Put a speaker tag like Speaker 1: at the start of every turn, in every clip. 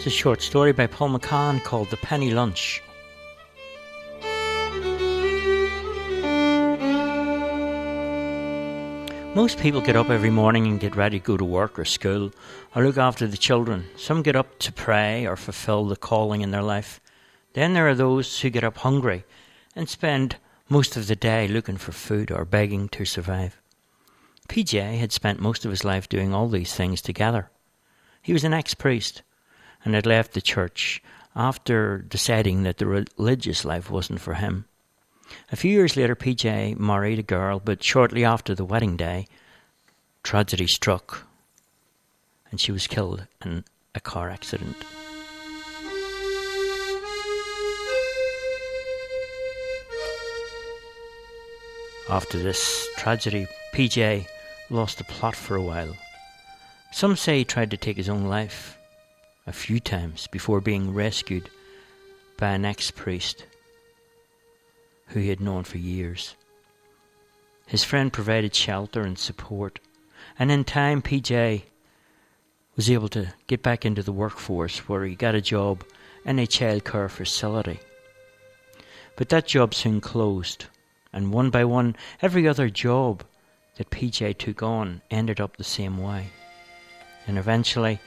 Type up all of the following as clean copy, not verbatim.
Speaker 1: It's a short story by Paul McCann called The Penny Lunch. Most people get up every morning and get ready to go to work or school or look after the children. Some get up to pray or fulfill the calling in their life. Then there are those who get up hungry and spend most of the day looking for food or begging to survive. PJ had spent most of his life doing all these things together. He was an ex-priest and had left the church after deciding that the religious life wasn't for him. A few years later, PJ married a girl, but shortly after the wedding day, tragedy struck and she was killed in a car accident. After this tragedy, PJ lost the plot for a while. Some say he tried to take his own life a few times before being rescued by an ex-priest who he had known for years. His friend provided shelter and support, and in time PJ was able to get back into the workforce where he got a job in a childcare facility. But that job soon closed, and one by one every other job that PJ took on ended up the same way. And eventually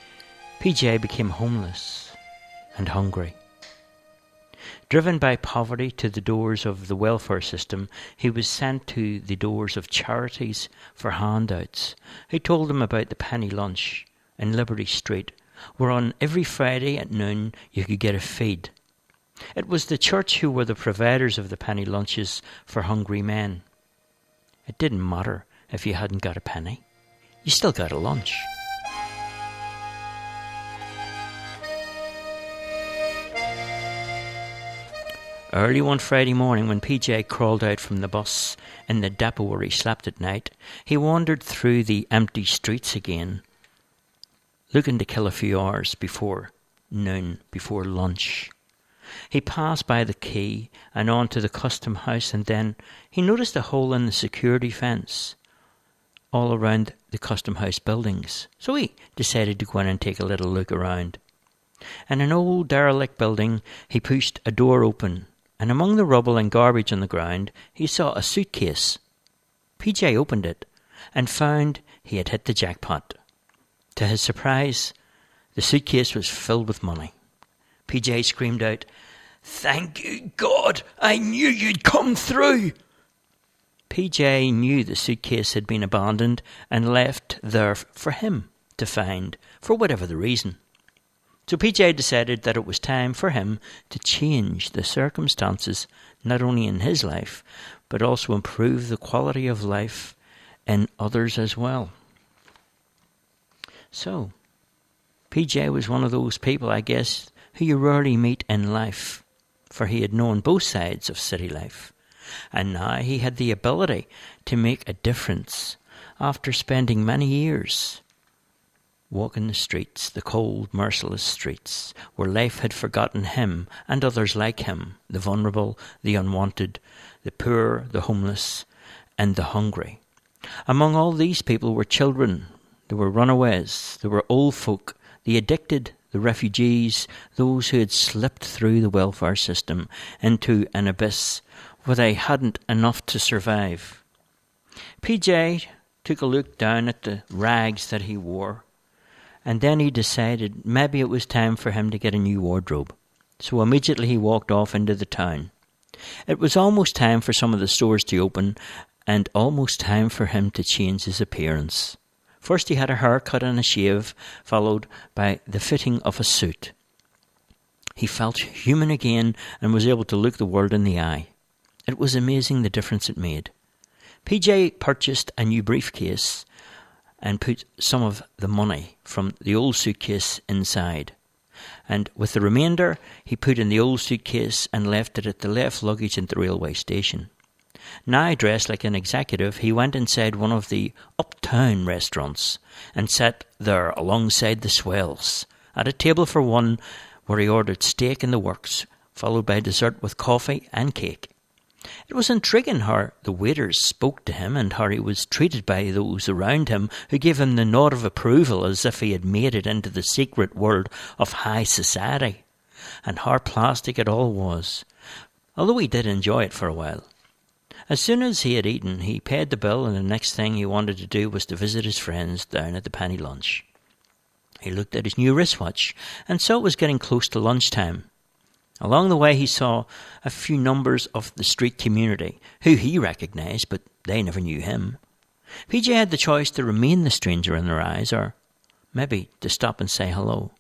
Speaker 1: PJ became homeless and hungry. Driven by poverty to the doors of the welfare system, he was sent to the doors of charities for handouts, who told him about the penny lunch in Liberty Street, where on every Friday at noon you could get a feed. It was the church who were the providers of the penny lunches for hungry men. It didn't matter if you hadn't got a penny. You still got a lunch. Early one Friday morning, when PJ crawled out from the bus in the depot where he slept at night, he wandered through the empty streets again, looking to kill a few hours before noon, before lunch. He passed by the quay and on to the custom house, and then he noticed a hole in the security fence all around the custom house buildings. So he decided to go in and take a little look around. In an old derelict building, he pushed a door open, and among the rubble and garbage on the ground, he saw a suitcase. PJ opened it and found he had hit the jackpot. To his surprise, the suitcase was filled with money. PJ screamed out, "Thank you, God! I knew you'd come through!" PJ knew the suitcase had been abandoned and left there for him to find, for whatever the reason. So PJ decided that it was time for him to change the circumstances, not only in his life, but also improve the quality of life in others as well. So, PJ was one of those people, I guess, who you rarely meet in life, for he had known both sides of city life. And now he had the ability to make a difference after spending many years walking the streets, the cold, merciless streets, where life had forgotten him and others like him, the vulnerable, the unwanted, the poor, the homeless, and the hungry. Among all these people were children, there were runaways, there were old folk, the addicted, the refugees, those who had slipped through the welfare system into an abyss where they hadn't enough to survive. PJ took a look down at the rags that he wore, and then he decided maybe it was time for him to get a new wardrobe. So immediately he walked off into the town. It was almost time for some of the stores to open, and almost time for him to change his appearance. First he had a haircut and a shave, followed by the fitting of a suit. He felt human again and was able to look the world in the eye. It was amazing the difference it made. PJ purchased a new briefcase and put some of the money from the old suitcase inside. And with the remainder, he put in the old suitcase and left it at the left luggage at the railway station. Now dressed like an executive, he went inside one of the uptown restaurants and sat there alongside the swells at a table for one, where he ordered steak in the works, followed by dessert with coffee and cake. It was intriguing how the waiters spoke to him and how he was treated by those around him who gave him the nod of approval as if he had made it into the secret world of high society, and how plastic it all was, although he did enjoy it for a while. As soon as he had eaten, he paid the bill, and the next thing he wanted to do was to visit his friends down at the penny lunch. He looked at his new wristwatch and saw it was getting close to lunchtime. Along the way he saw a few numbers of the street community, who he recognised, but they never knew him. PJ had the choice to remain the stranger in their eyes, or maybe to stop and say hello.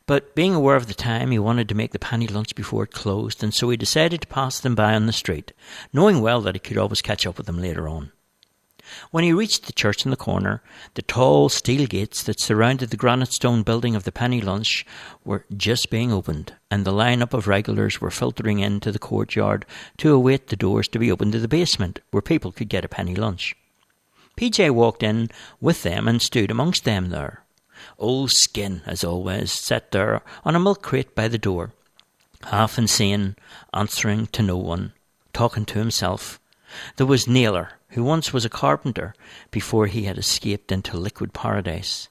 Speaker 1: But being aware of the time, he wanted to make the penny lunch before it closed, and so he decided to pass them by on the street, knowing well that he could always catch up with them later on. When he reached the church in the corner, the tall steel gates that surrounded the granite stone building of the penny lunch were just being opened, and the line-up of regulars were filtering into the courtyard to await the doors to be opened to the basement, where people could get a penny lunch. PJ walked in with them and stood amongst them there. Old Skin, as always, sat there on a milk crate by the door, half insane, answering to no one, talking to himself. There was Naylor, who once was a carpenter before he had escaped into liquid paradise.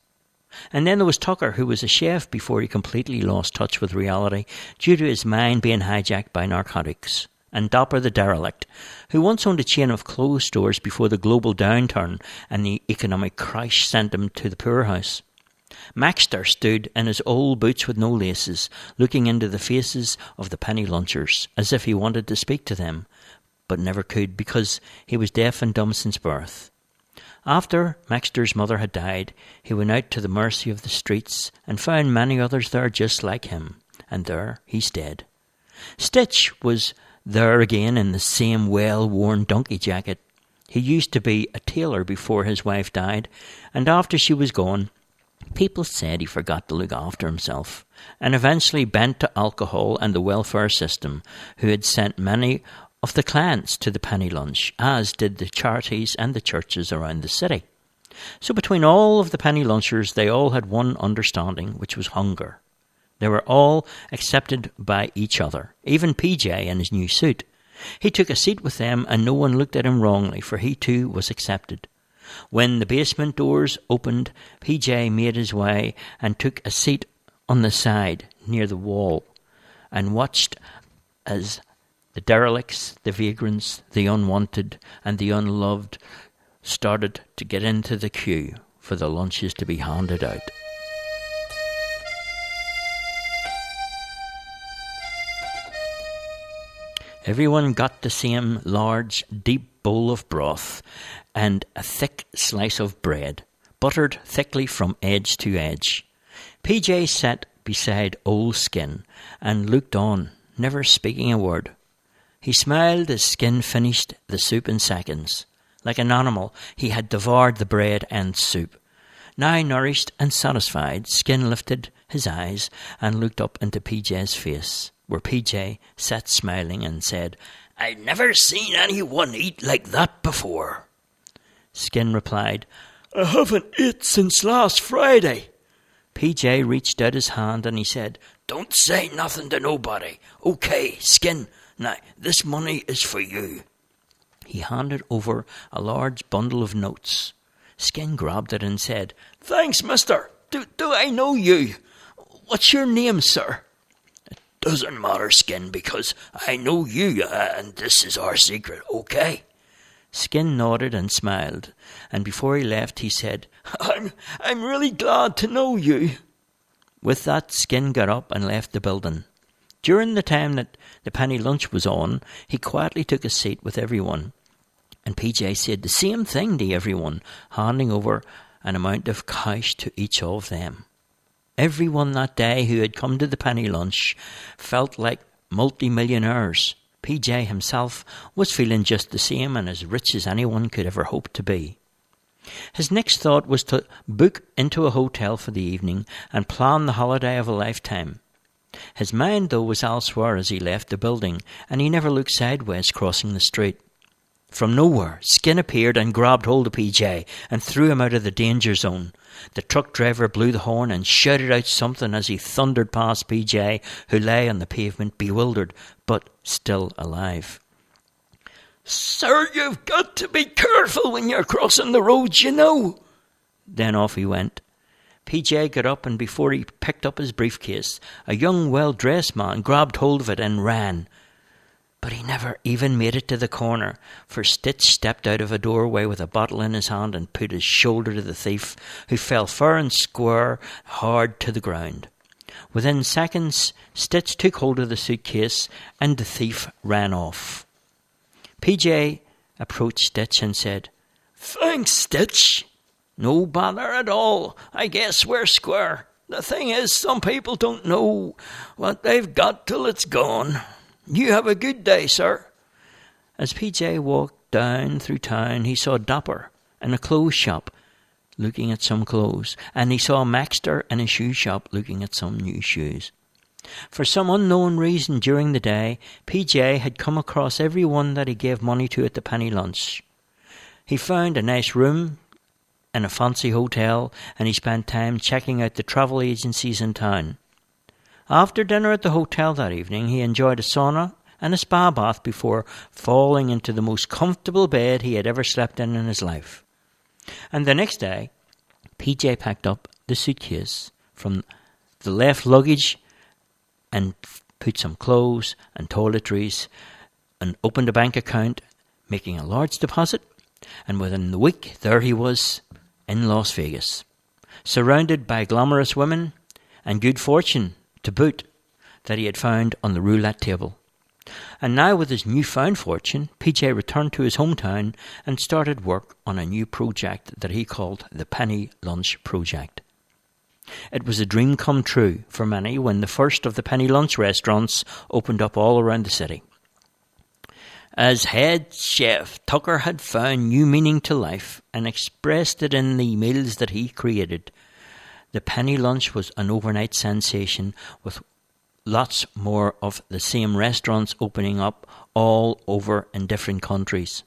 Speaker 1: And then there was Tucker, who was a chef before he completely lost touch with reality due to his mind being hijacked by narcotics. And Dopper the derelict, who once owned a chain of clothes stores before the global downturn and the economic crash sent him to the poorhouse. Maxter stood in his old boots with no laces, looking into the faces of the penny lunchers, as if he wanted to speak to them, but never could because he was deaf and dumb since birth. After Maxter's mother had died, he went out to the mercy of the streets and found many others there just like him, and there he stayed. Stitch was there again in the same well-worn donkey jacket. He used to be a tailor before his wife died, and after she was gone, people said he forgot to look after himself, and eventually bent to alcohol and the welfare system, who had sent many of the clients to the penny lunch, as did the charities and the churches around the city. So between all of the penny lunchers, they all had one understanding, which was hunger. They were all accepted by each other, even PJ in his new suit. He took a seat with them, and no one looked at him wrongly, for he too was accepted. When the basement doors opened, PJ made his way and took a seat on the side near the wall and watched as the derelicts, the vagrants, the unwanted and the unloved started to get into the queue for the lunches to be handed out. Everyone got the same large, deep bowl of broth and a thick slice of bread, buttered thickly from edge to edge. PJ sat beside Old Skin and looked on, never speaking a word. He smiled as Skin finished the soup in seconds. Like an animal, he had devoured the bread and soup. Now nourished and satisfied, Skin lifted his eyes and looked up into PJ's face, where PJ sat smiling and said, "I've never seen anyone eat like that before." Skin replied, "I haven't ate since last Friday." PJ reached out his hand and he said, "Don't say nothing to nobody. Okay, Skin, now this money is for you." He handed over a large bundle of notes. Skin grabbed it and said, "Thanks, mister. Do I know you? What's your name, sir?" "It doesn't matter, Skin, because I know you, and this is our secret, okay?" Skin nodded and smiled, and before he left he said, I'm really glad to know you." With that, Skin got up and left the building. During the time that the penny lunch was on, he quietly took a seat with everyone, and PJ said the same thing to everyone, handing over an amount of cash to each of them. Everyone that day who had come to the penny lunch felt like multi-millionaires. PJ himself was feeling just the same and as rich as anyone could ever hope to be. His next thought was to book into a hotel for the evening and plan the holiday of a lifetime. His mind, though, was elsewhere as he left the building, and he never looked sideways crossing the street. From nowhere, Skin appeared and grabbed hold of PJ and threw him out of the danger zone. The truck driver blew the horn and shouted out something as he thundered past PJ, who lay on the pavement bewildered, but still alive. "Sir, you've got to be careful when you're crossing the roads, you know." Then off he went. PJ got up, and before he picked up his briefcase, a young, well-dressed man grabbed hold of it and ran. But he never even made it to the corner, for Stitch stepped out of a doorway with a bottle in his hand and put his shoulder to the thief, who fell fair and square hard to the ground. Within seconds, Stitch took hold of the suitcase and the thief ran off. PJ approached Stitch and said, "Thanks, Stitch." "No bother at all. I guess we're square. The thing is, some people don't know what they've got till it's gone. You have a good day, sir." As PJ walked down through town, he saw Dapper in a clothes shop looking at some clothes, and he saw Maxter in a shoe shop looking at some new shoes. For some unknown reason during the day, PJ had come across everyone that he gave money to at the penny lunch. He found a nice room in a fancy hotel, and he spent time checking out the travel agencies in town. After dinner at the hotel that evening, he enjoyed a sauna and a spa bath before falling into the most comfortable bed he had ever slept in his life. And the next day, PJ packed up the suitcase from the left luggage and put some clothes and toiletries and opened a bank account, making a large deposit, and within the week there he was in Las Vegas, surrounded by glamorous women and good fortune to boot that he had found on the roulette table. And now with his newfound fortune, PJ returned to his hometown and started work on a new project that he called the Penny Lunch Project. It was a dream come true for many when the first of the penny lunch restaurants opened up all around the city. As head chef, Tucker had found new meaning to life and expressed it in the meals that he created. The penny lunch was an overnight sensation, with lots more of the same restaurants opening up all over in different countries.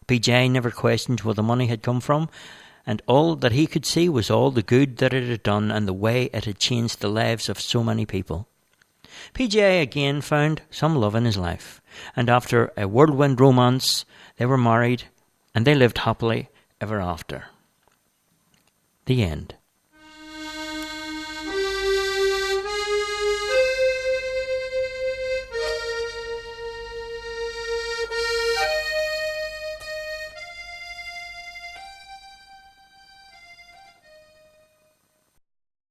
Speaker 1: PJ never questioned where the money had come from, and all that he could see was all the good that it had done and the way it had changed the lives of so many people. PJ again found some love in his life, and after a whirlwind romance, they were married, and they lived happily ever after. The end.